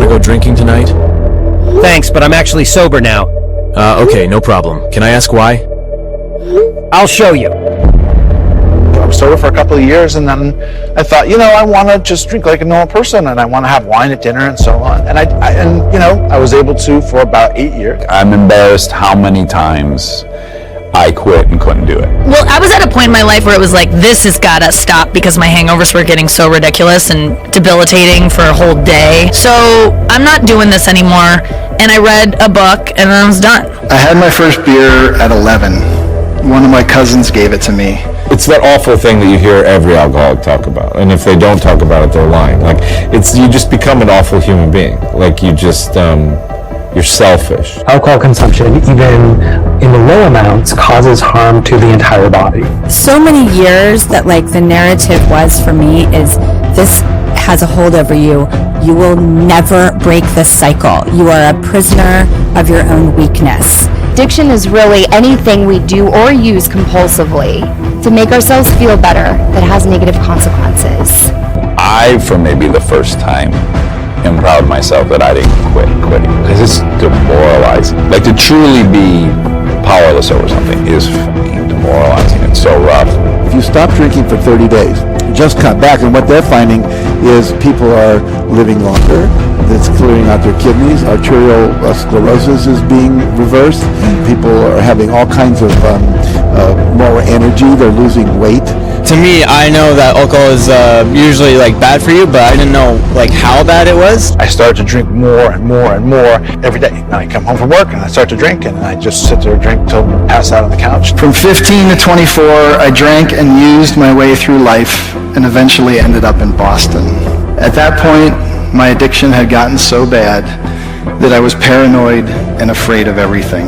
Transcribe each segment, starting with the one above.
go drinking tonight? Thanks, but I'm actually sober now. Okay, no problem. Can I ask why? I'll show you. I was sober for a couple of years, and then I thought, I want to just drink like a normal person, and I want to have wine at dinner and so on. And I was able to for about 8 years. I'm embarrassed how many times I quit and couldn't do it. Well, I was at a point in my life where it was like, this has got to stop because my hangovers were getting so ridiculous and debilitating for a whole day. So I'm not doing this anymore. And I read a book and then I was done. I had my first beer at 11. One of my cousins gave it to me. It's that awful thing that you hear every alcoholic talk about, and if they don't talk about it, they're lying. Like, you just become an awful human being. Like, you're selfish. Alcohol consumption, even in the low amounts, causes harm to the entire body. So many years that the narrative was for me is this has a hold over you. You will never break this cycle. You are a prisoner of your own weakness. Addiction is really anything we do or use compulsively to make ourselves feel better that has negative consequences. I, for maybe the first time, am proud of myself that I didn't quitting, because it's demoralizing. Like, to truly be powerless over something is fucking demoralizing. It's so rough. If you stop drinking for 30 days, just cut back, and what they're finding is people are living longer. It's clearing out their kidneys. Arterial sclerosis is being reversed. People are having all kinds of more energy. They're losing weight. To me, I know that alcohol is usually bad for you, but I didn't know how bad it was. I started to drink more and more and more every day. And I come home from work and I start to drink, and I just sit there and drink till I pass out on the couch. From 15 to 24, I drank and used my way through life and eventually ended up in Boston. At that point, my addiction had gotten so bad that I was paranoid and afraid of everything.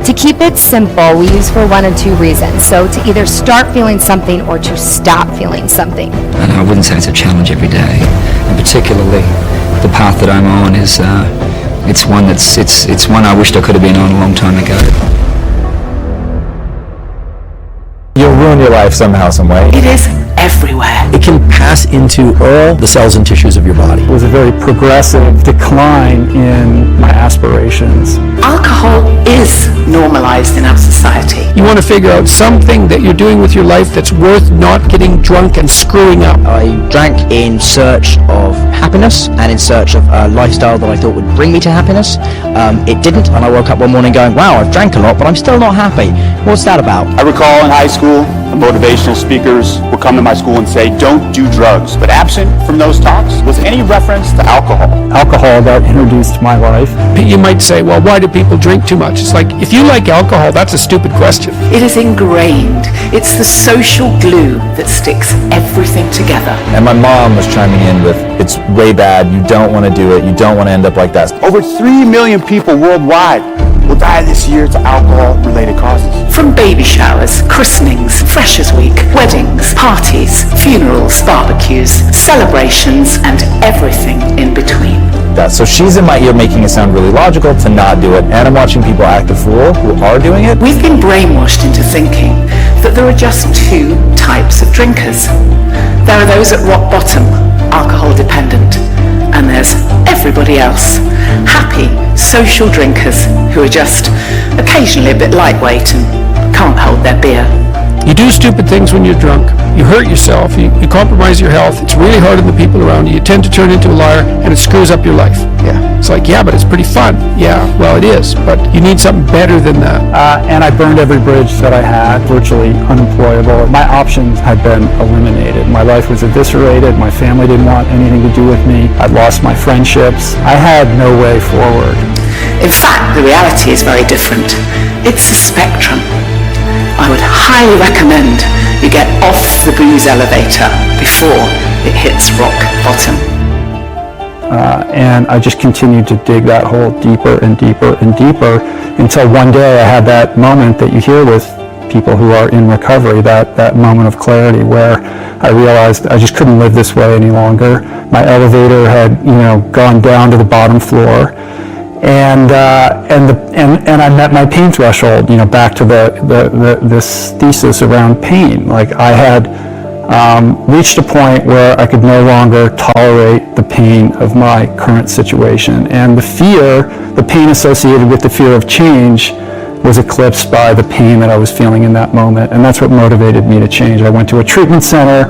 To keep it simple, we use for one of two reasons. So to either start feeling something or to stop feeling something. And I wouldn't say it's a challenge every day. And particularly, the path that I'm on is, it's one I wished I could have been on a long time ago. You'll ruin your life somehow, some way. It is everywhere. It can pass into all the cells and tissues of your body. It was a very progressive decline in my aspirations. Alcohol is normalized in our society. You want to figure out something that you're doing with your life that's worth not getting drunk and screwing up. I drank in search of happiness and in search of a lifestyle that I thought would bring me to happiness. It didn't, and I woke up one morning going, wow, I've drank a lot, but I'm still not happy. What's that about? I recall in high school, the motivational speakers would come to my school and say, don't do drugs. But absent from those talks was any reference to alcohol. Alcohol got introduced to my life. You might say, well, why do people drink too much? It's like, if you like alcohol, that's a stupid question. It is ingrained. It's the social glue that sticks everything together. And my mom was chiming in with, it's way bad, you don't want to do it, you don't want to end up like that. Over 3 million people worldwide will die this year to alcohol-related causes. From baby showers, christenings, Freshers' Week, weddings, parties, funerals, barbecues, celebrations, and everything in between. So she's in my ear making it sound really logical to not do it, and I'm watching people act a fool who are doing it. We've been brainwashed into thinking that there are just two types of drinkers. There are those at rock bottom, alcohol dependent, and there's everybody else, happy, social drinkers who are just occasionally a bit lightweight and can't hold their beer. You do stupid things when you're drunk. You hurt yourself. You compromise your health. It's really hard on the people around you. You tend to turn into a liar, and it screws up your life. Yeah. It's like, yeah, but it's pretty fun. Yeah, well, it is, but you need something better than that. And I burned every bridge that I had, virtually unemployable. My options had been eliminated. My life was eviscerated. My family didn't want anything to do with me. I'd lost my friendships. I had no way forward. In fact, the reality is very different. It's a spectrum. I would highly recommend you get off the booze elevator before it hits rock bottom. And I just continued to dig that hole deeper and deeper and deeper until one day I had that moment that you hear with people who are in recovery, that moment of clarity where I realized I just couldn't live this way any longer. My elevator had, gone down to the bottom floor. And I met my pain threshold, back to this thesis around pain. Like I had reached a point where I could no longer tolerate the pain of my current situation. And the pain associated with the fear of change was eclipsed by the pain that I was feeling in that moment. And that's what motivated me to change. I went to a treatment center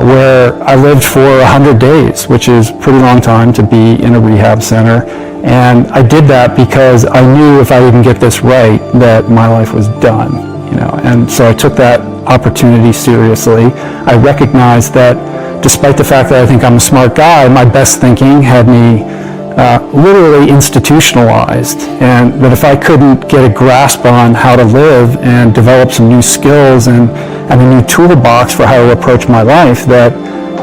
where I lived for 100 days, which is a pretty long time to be in a rehab center. And I did that because I knew if I didn't get this right, that my life was done, And so I took that opportunity seriously. I recognized that despite the fact that I think I'm a smart guy, my best thinking had me literally institutionalized, and that if I couldn't get a grasp on how to live and develop some new skills and a new toolbox for how to approach my life, that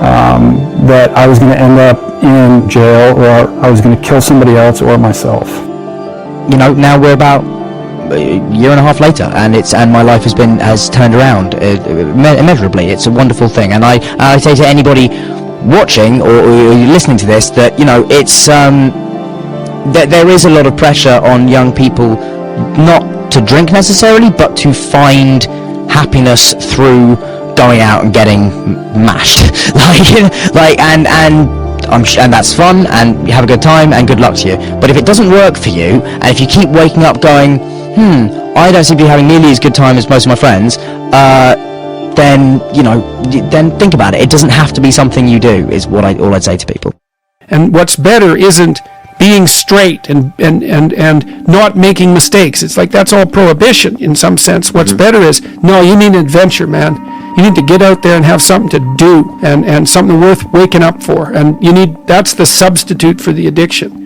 I was going to end up in jail, or I was going to kill somebody else or myself. Now we're about a year and a half later, and my life has turned around immeasurably. It's a wonderful thing, and I say to anybody watching or listening to this that it's that there is a lot of pressure on young people not to drink necessarily, but to find happiness through going out and getting mashed, and that's fun, and you have a good time, and good luck to you. But if it doesn't work for you, and if you keep waking up going, I don't seem to be having nearly as good time as most of my friends, then think about it. It doesn't have to be something you do, is all I'd say to people. And what's better isn't being straight and not making mistakes. It's like that's all prohibition in some sense. What's better is, no, you need an adventure, man. You need to get out there and have something to do and something worth waking up for. And that's the substitute for the addiction.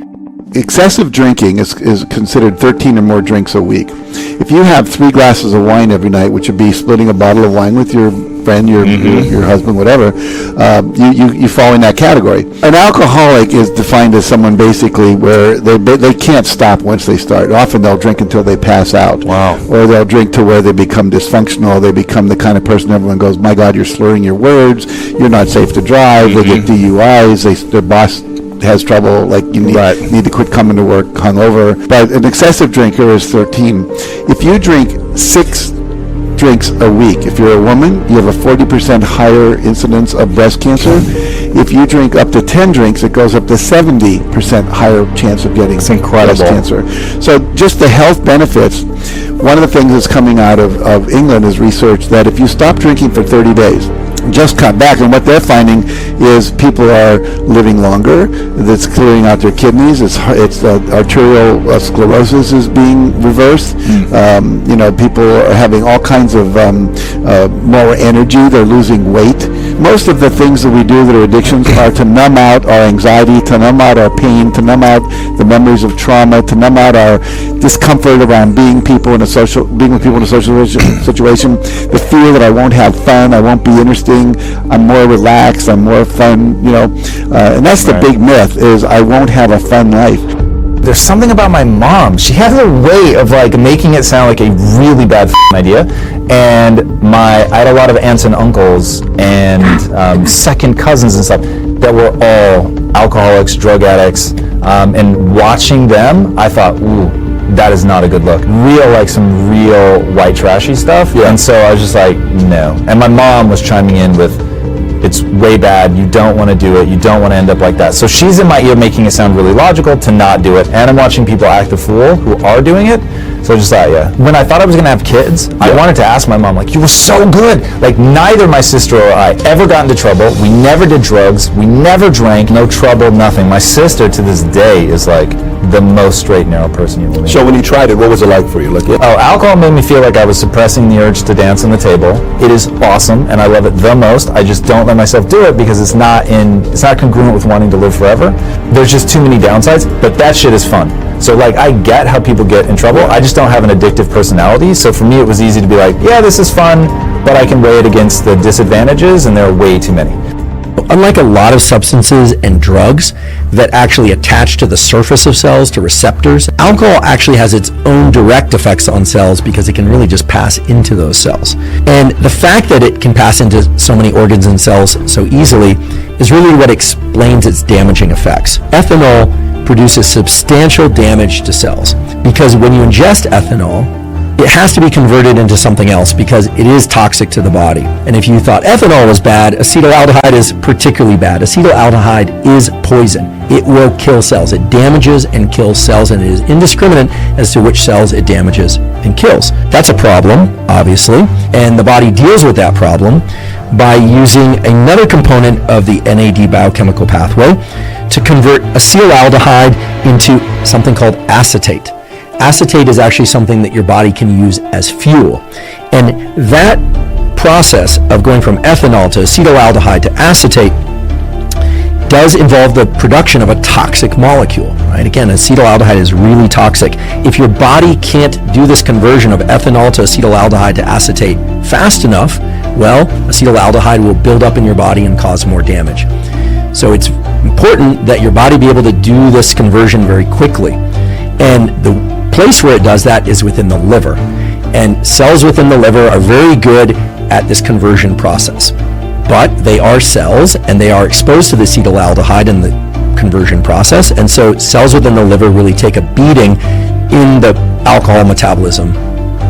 Excessive drinking is considered 13 or more drinks a week. If you have 3 glasses of wine every night, which would be splitting a bottle of wine with your friend, your husband, whatever, you fall in that category. An alcoholic is defined as someone basically where they can't stop once they start. Often they'll drink until they pass out. Wow. Or they'll drink to where they become dysfunctional. They become the kind of person everyone goes, my God, you're slurring your words. You're not safe to drive. They get DUIs. Their boss has trouble, like you need to quit coming to work hungover. But an excessive drinker is 13. If you drink 6 drinks a week, if you're a woman, you have a 40% higher incidence of breast cancer. If you drink up to 10 drinks, it goes up to 70% higher chance of getting breast cancer. So just the health benefits. One of the things that's coming out of England is research that if you stop drinking for 30 days, just cut back, and what they're finding is people are living longer. That's clearing out their kidneys. It's arterial sclerosis is being reversed. People are having all kinds of more energy. They're losing weight. Most of the things that we do that are addictions are to numb out our anxiety, to numb out our pain, to numb out the memories of trauma, to numb out our discomfort around being with people in a social situation, the fear that I won't have fun, I won't be interesting, I'm more relaxed, I'm more fun, and that's the big myth, is I won't have a fun life. There's something about my mom. She has a way of making it sound like a really bad idea. And I had a lot of aunts and uncles and second cousins and stuff that were all alcoholics, drug addicts. And watching them, I thought, ooh, that is not a good look. Some real white trashy stuff. Yeah. And so I was just like, no. And my mom was chiming in with, it's way bad, you don't want to do it, you don't want to end up like that. So she's in my ear making it sound really logical to not do it, and I'm watching people act a fool who are doing it. So I just thought, when I thought I was going to have kids, I wanted to ask my mom, you were so good. Neither my sister or I ever got into trouble. We never did drugs. We never drank. No trouble, nothing. My sister to this day is the most straight and narrow person you will meet. So when you tried it, what was it like for you? Alcohol made me feel like I was suppressing the urge to dance on the table. It is awesome, and I love it the most. I just don't let myself do it because it's not congruent with wanting to live forever. There's just too many downsides, but that shit is fun. So I get how people get in trouble. I just don't have an addictive personality. So for me, it was easy to be this is fun, but I can weigh it against the disadvantages, and there are way too many. Unlike a lot of substances and drugs that actually attach to the surface of cells, to receptors, alcohol actually has its own direct effects on cells because it can really just pass into those cells. And the fact that it can pass into so many organs and cells so easily is really what explains its damaging effects. Ethanol produces substantial damage to cells because when you ingest ethanol, it has to be converted into something else because it is toxic to the body. And if you thought ethanol was bad, acetaldehyde is particularly bad. Acetaldehyde is poison. It will kill cells. It damages and kills cells, and it is indiscriminate as to which cells it damages and kills. That's a problem, obviously, and the body deals with that problem by using another component of the NAD biochemical pathway to convert acetaldehyde into something called acetate. Acetate is actually something that your body can use as fuel. And that process of going from ethanol to acetaldehyde to acetate does involve the production of a toxic molecule, right? Again, acetaldehyde is really toxic. If your body can't do this conversion of ethanol to acetaldehyde to acetate fast enough, well, acetaldehyde will build up in your body and cause more damage. So it's important that your body be able to do this conversion very quickly. And the place where it does that is within the liver. And cells within the liver are very good at this conversion process. But they are cells, and they are exposed to the acetaldehyde in the conversion process, and so cells within the liver really take a beating in the alcohol metabolism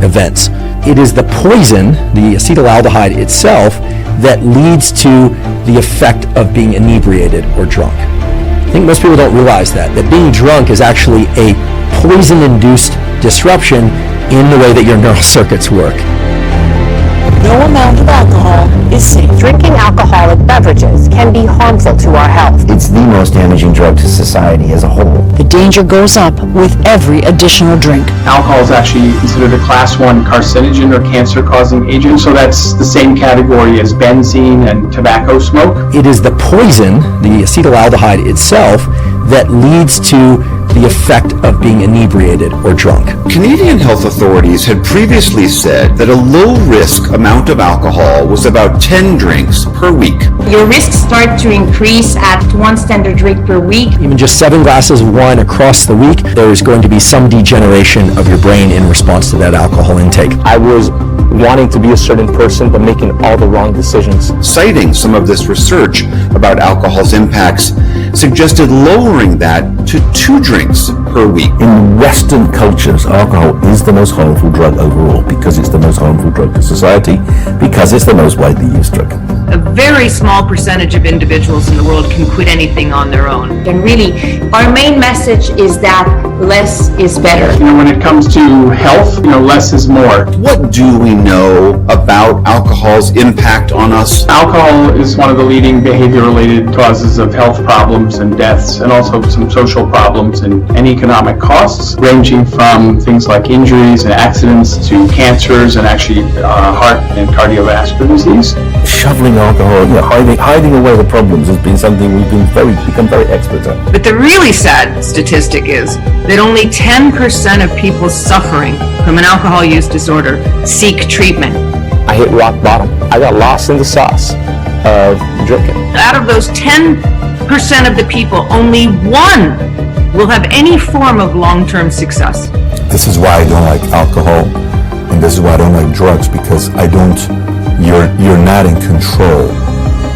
events. It is the poison, the acetaldehyde itself, that leads to the effect of being inebriated or drunk. I think most people don't realize that being drunk is actually a poison-induced disruption in the way that your neural circuits work. No amount of alcohol is safe. Drinking alcoholic beverages can be harmful to our health. It's the most damaging drug to society as a whole. The danger goes up with every additional drink. Alcohol is actually considered a class 1 carcinogen or cancer-causing agent, so that's the same category as benzene and tobacco smoke. It is the poison, the acetaldehyde itself, that leads to the effect of being inebriated or drunk. Canadian health authorities had previously said that a low-risk amount of alcohol was about 10 drinks per week. Your risks start to increase at 1 standard drink per week. Even just 7 glasses of wine across the week, there is going to be some degeneration of your brain in response to that alcohol intake. I was wanting to be a certain person but making all the wrong decisions. Citing some of this research about alcohol's impacts, suggested lowering that to 2 drinks per week. In Western cultures, alcohol is the most harmful drug overall because it's the most harmful drug to society, because it's the most widely used drug. A very small percentage of individuals in the world can quit anything on their own. And really, our main message is that less is better. When it comes to health, less is more. What do we know about alcohol's impact on us? Alcohol is one of the leading behavior-related causes of health problems and deaths, and also some social problems and economic costs, ranging from things like injuries and accidents to cancers and actually heart and cardiovascular disease. Shoveling alcohol, hiding away the problems has been something we've become very expert at. But the really sad statistic is that only 10% of people suffering from an alcohol use disorder seek treatment. I hit rock bottom. I got lost in the sauce of drinking. Out of those 10% of the people, only 1 will have any form of long-term success. This is why I don't like alcohol, and this is why I don't like drugs, because you're not in control.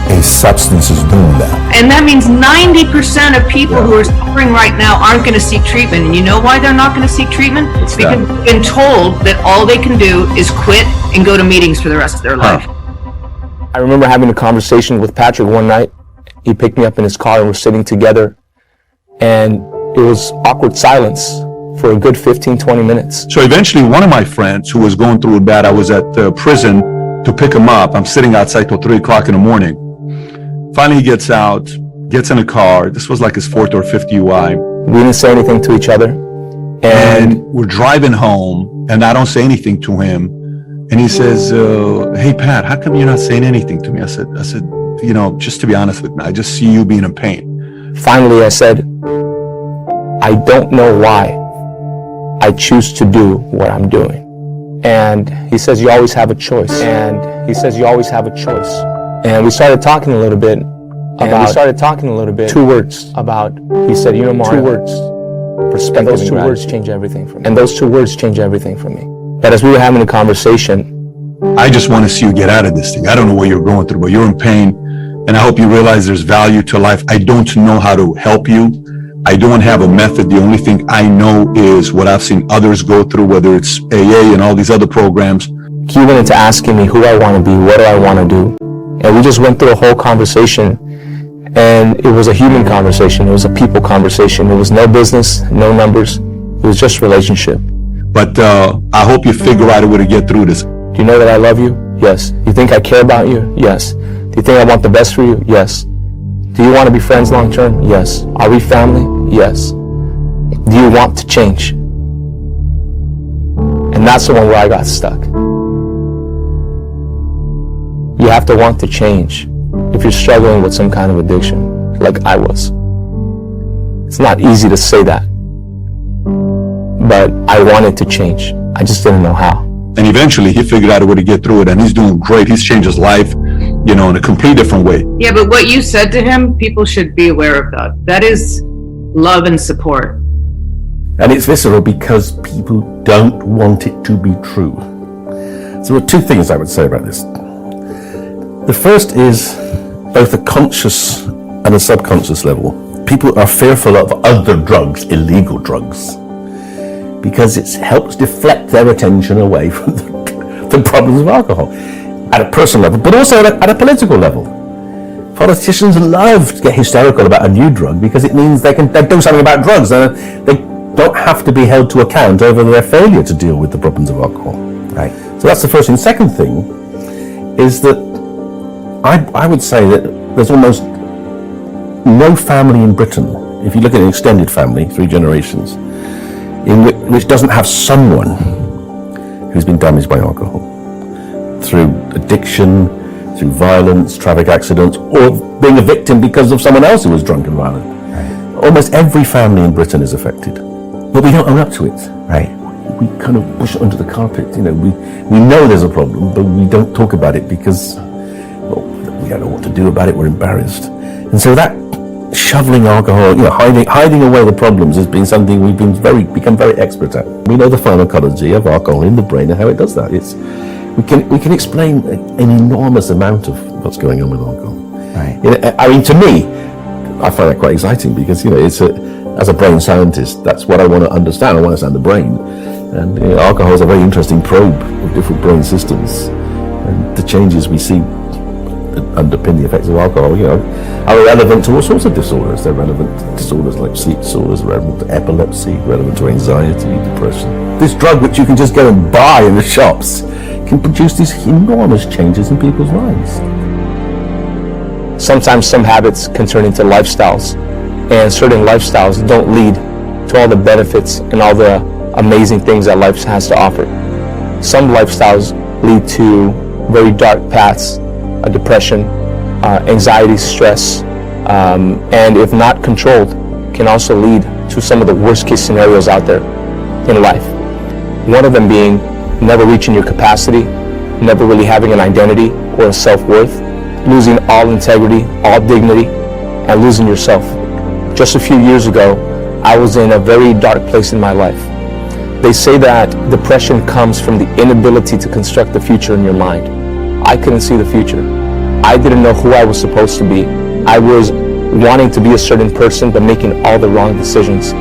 A substance is doing that. And that means 90% of people who are suffering right now aren't going to seek treatment. And you know why they're not going to seek treatment? It's because they've been told that all they can do is quit and go to meetings for the rest of their life. I remember having a conversation with Patrick one night. He picked me up in his car and we're sitting together. And it was awkward silence for a good 15, 20 minutes. So eventually one of my friends who was going through it bad, I was at the prison to pick him up. I'm sitting outside till 3 o'clock in the morning. Finally he gets out, gets in a car. This was like his 4th or 5th UI. We didn't say anything to each other. And we're driving home and I don't say anything to him. And he says, hey Pat, how come you're not saying anything to me? I said, just to be honest with me, I just see you being in pain. Finally I said, I don't know why I choose to do what I'm doing. And he says, you always have a choice. And we started talking a little bit about 2 words about, he said, Mario, 2 words, perspective, and those 2 words change everything for me. And those 2 words change everything for me. But as we were having a conversation, I just want to see you get out of this thing. I don't know what you're going through, but you're in pain. And I hope you realize there's value to life. I don't know how to help you, I don't have a method. The only thing I know is what I've seen others go through, whether it's AA and all these other programs. He went into asking me who I want to be, what do I want to do, and we just went through a whole conversation. And it was a human conversation. It was a people conversation. It was no business, no numbers. It was just relationship. But I hope you figure out a way to get through this. Do you know that I love you? Yes. Do you think I care about you? Yes. Do you think I want the best for you? Yes. Do you want to be friends long term? Yes. Are we family? Yes. Do you want to change? And that's the one where I got stuck. You have to want to change if you're struggling with some kind of addiction, like I was. It's not easy to say that, but I wanted to change. I just didn't know how. And eventually he figured out a way to get through it, and he's doing great. He's changed his life, in a complete different way. Yeah, but what you said to him, people should be aware of that. That is love and support. And it's visceral because people don't want it to be true. So there are two things I would say about this. The first is both a conscious and a subconscious level. People are fearful of other drugs, illegal drugs, because it helps deflect their attention away from the problems of alcohol at a personal level, but also at a political level. Politicians love to get hysterical about a new drug because it means they do something about drugs. They don't have to be held to account over their failure to deal with the problems of alcohol. Right. So that's the first thing. Second thing is that I would say that there's almost no family in Britain, if you look at an extended family, 3 generations, which doesn't have someone who's been damaged by alcohol through addiction, through violence, traffic accidents, or being a victim because of someone else who was drunk and violent. Right. Almost every family in Britain is affected, but we don't own up to it. Right. We kind of push it under the carpet. We know there's a problem, but we don't talk about it because we don't know what to do about it. We're embarrassed, and so that shoveling alcohol, hiding away the problems has been something we've become very expert at. We know the pharmacology of alcohol in the brain and how it does that. We can explain an enormous amount of what's going on with alcohol. Right. To me, I find that quite exciting because as a brain scientist, that's what I want to understand. I want to understand the brain, and alcohol is a very interesting probe of different brain systems, and the changes we see that underpin the effects of alcohol, are relevant to all sorts of disorders. They're relevant to disorders like sleep disorders, relevant to epilepsy, relevant to anxiety, depression. This drug, which you can just go and buy in the shops, can produce these enormous changes in people's lives. Sometimes some habits can turn into lifestyles, and certain lifestyles don't lead to all the benefits and all the amazing things that life has to offer. Some lifestyles lead to very dark paths, depression, anxiety, stress, and if not controlled, can also lead to some of the worst case scenarios out there in life. One of them being never reaching your capacity, never really having an identity or a self-worth, losing all integrity, all dignity, and losing yourself. Just a few years ago, I was in a very dark place in my life. They say that depression comes from the inability to construct the future in your mind. I couldn't see the future. I didn't know who I was supposed to be. I was wanting to be a certain person, but making all the wrong decisions.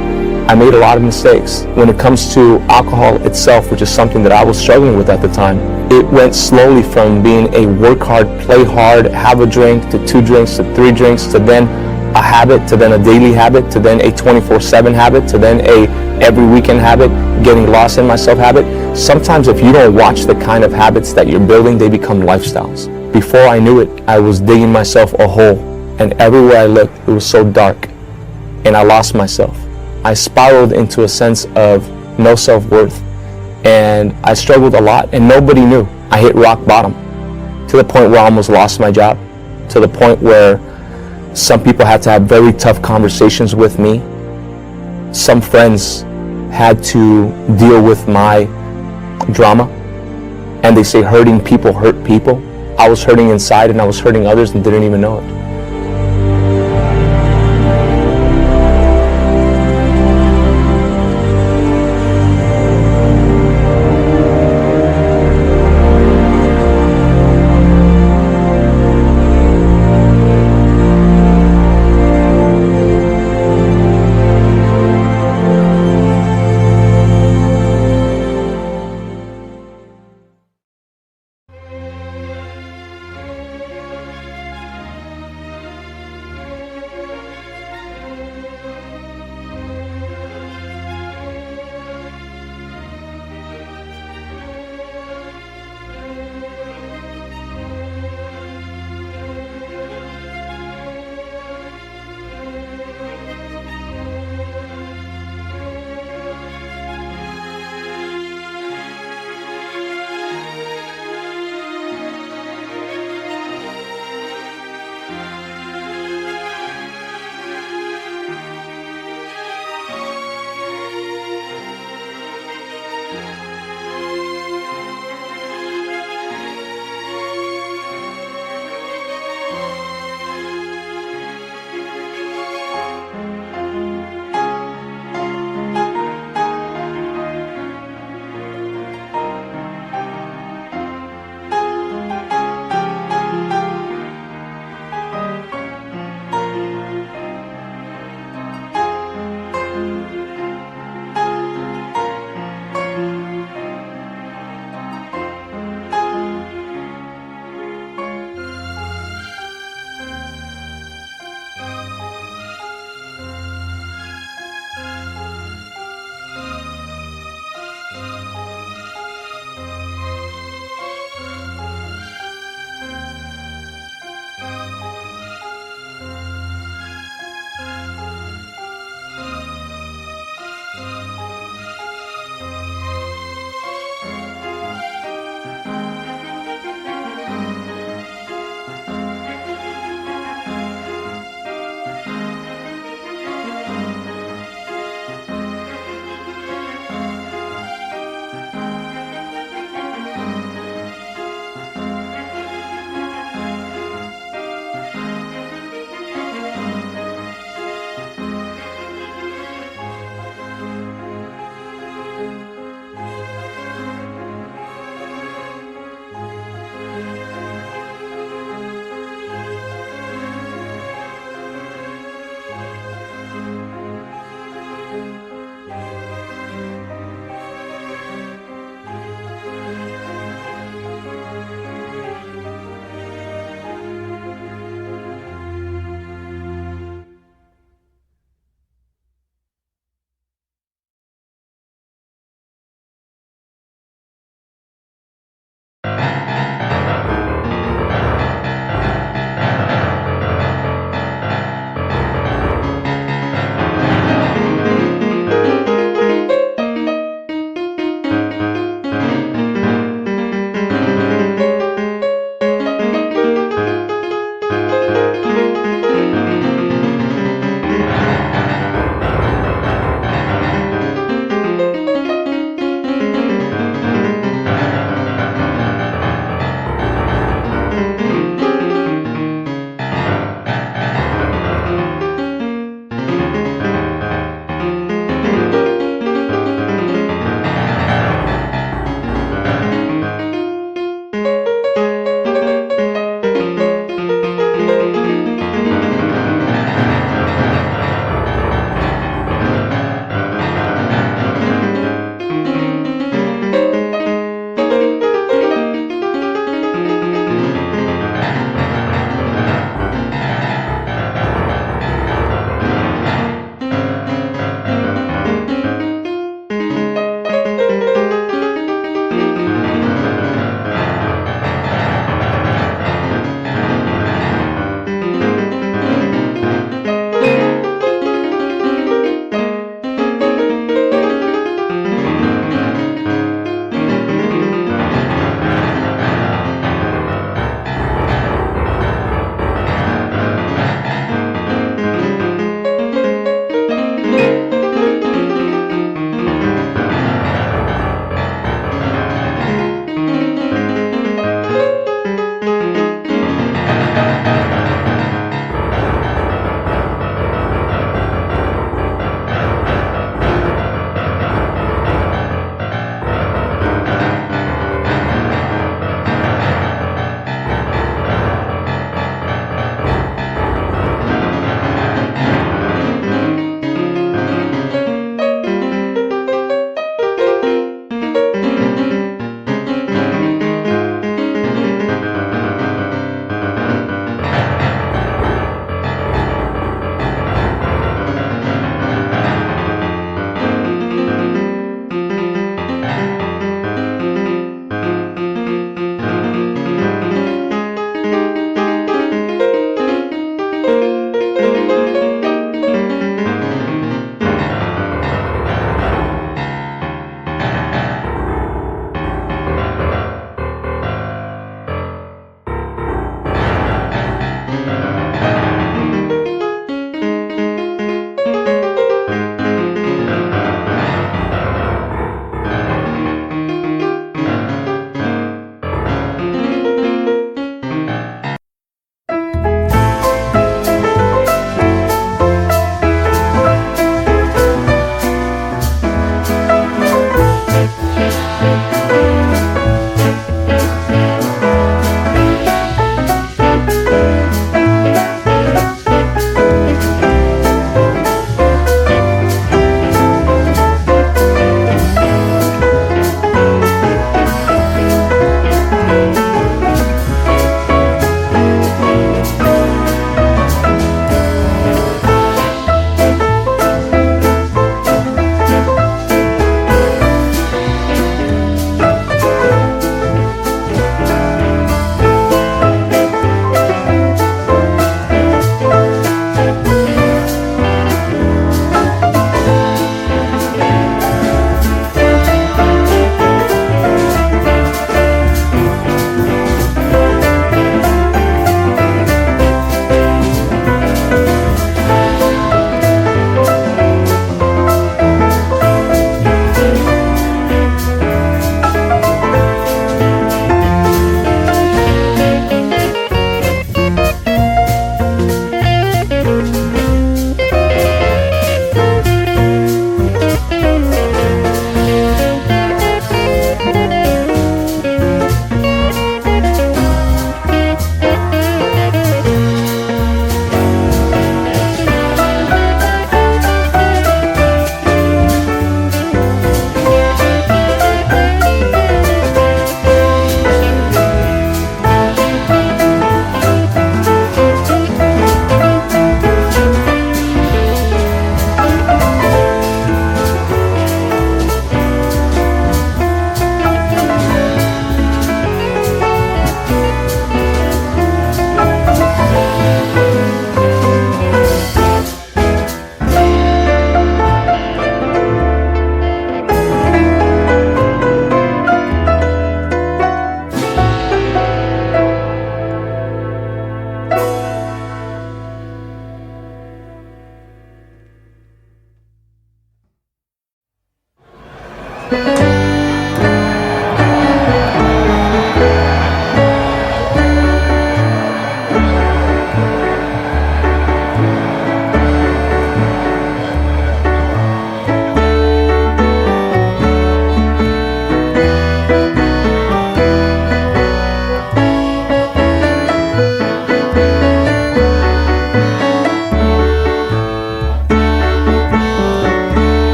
I made a lot of mistakes. When it comes to alcohol itself, which is something that I was struggling with at the time, it went slowly from being a work hard, play hard, have a drink, to 2 drinks, to 3 drinks, to then a habit, to then a daily habit, to then a 24/7 habit, to then a every weekend habit, getting lost in myself habit. Sometimes if you don't watch the kind of habits that you're building, they become lifestyles. Before I knew it, I was digging myself a hole, and everywhere I looked, it was so dark, and I lost myself. I spiraled into a sense of no self-worth, and I struggled a lot, and nobody knew. I hit rock bottom, to the point where I almost lost my job, to the point where some people had to have very tough conversations with me. Some friends had to deal with my drama, and they say hurting people hurt people. I was hurting inside, and I was hurting others and didn't even know it.